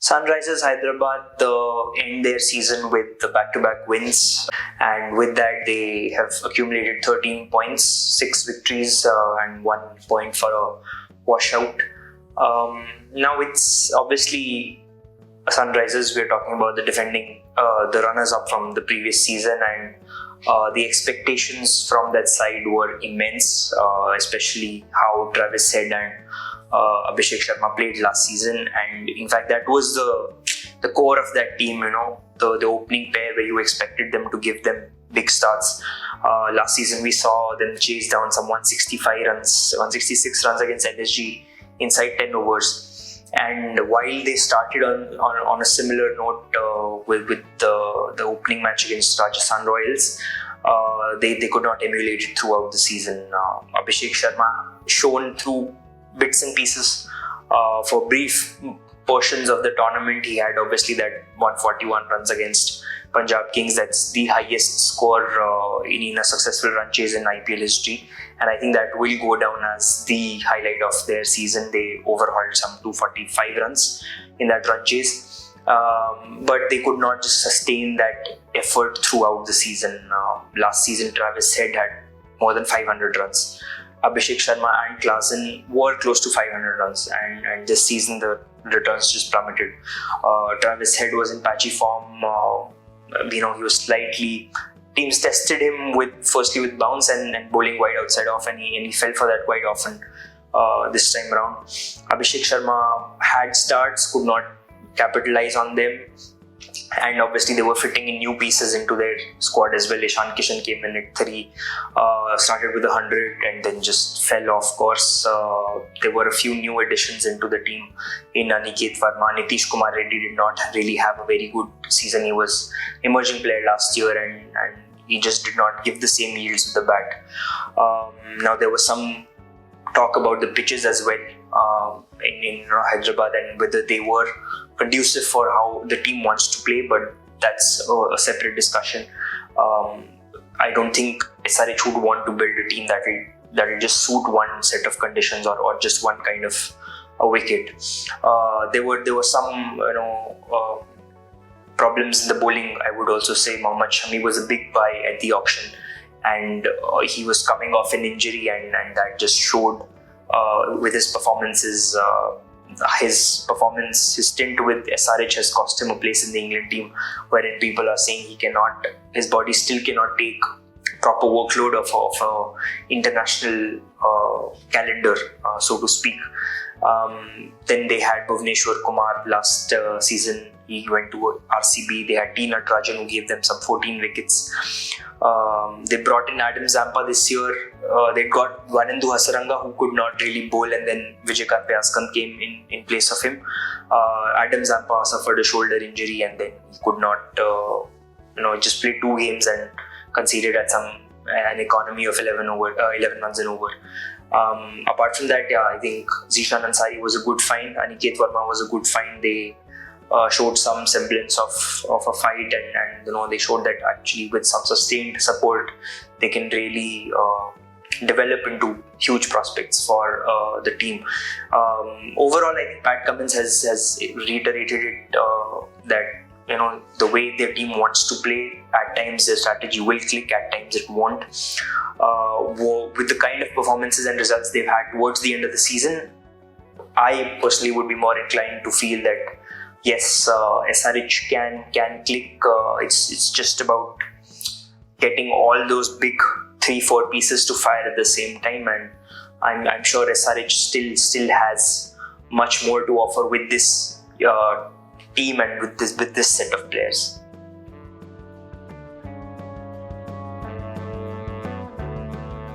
Sunrisers Hyderabad end their season with the back-to-back wins, and with that they have accumulated 13 points, 6 victories and 1 point for a washout. Now it's obviously Sunrisers. We're talking about the defending, the runners-up from the previous season, and the expectations from that side were immense, especially how Travis Head and Abhishek Sharma played last season. And in fact, that was the core of that team, the opening pair where you expected them to give them big starts. Last season we saw them chase down some 166 runs against LSG inside 10 overs. And while they started on a similar note with the opening match against Rajasthan Royals, they could not emulate it throughout the season. Abhishek Sharma shone through bits and pieces for brief portions of the tournament. He had obviously that 141 runs against Punjab Kings. That's the highest score in a successful run chase in IPL history, and I think that will go down as the highlight of their season. They overhauled some 245 runs in that run chase, but they could not just sustain that effort throughout the season. Last season Travis Head had more than 500 runs. Abhishek Sharma and Klaasen were close to 500 runs, and this season the returns just plummeted. Travis Head was in patchy form. He was slightly. Teams tested him firstly with bounce and bowling wide outside off, and he fell for that quite often this time around. Abhishek Sharma had starts, could not capitalize on them. And obviously they were fitting in new pieces into their squad as well. Ishan Kishan came in at 3, started with 100 and then just fell off course. There were a few new additions into the team in Aniket Verma. Nitish Kumar Reddy did not really have a very good season. He was emerging player last year and he just did not give the same yields with the bat. Now there was some talk about the pitches as well in Hyderabad and whether they were conducive for how the team wants to play, but that's a separate discussion. I don't think SRH would want to build a team that will just suit one set of conditions or just one kind of a wicket. There were some problems in the bowling. I would also say Mohammad Shami was a big buy at the auction, and he was coming off an injury, and that just showed with his performances. His stint with SRH has cost him a place in the England team, wherein people are saying his body still cannot take proper workload of international calendar, so to speak. Then they had Bhuvneshwar Kumar last season. He went to RCB. They had T. Natarajan who gave them some 14 wickets. They brought in Adam Zampa this year. They got Vanendu Hasaranga who could not really bowl, and then Vijaykanth Pyaskan came in place of him. Adam Zampa suffered a shoulder injury and then he could not just play 2 games and conceded at an economy of 11 runs and over. Apart from that, I think Zishan Ansari was a good find. Aniket Verma was a good find. They showed some semblance of a fight, and they showed that actually with some sustained support they can really develop into huge prospects for the team. Overall, I think Pat Cummins has reiterated it that the way their team wants to play, at times their strategy will click, at times it won't. With the kind of performances and results they've had towards the end of the season, I personally would be more inclined to feel that yes, SRH can click. It's just about getting all those big 3-4 pieces to fire at the same time, and I'm sure SRH still has much more to offer with this team and with this set of players.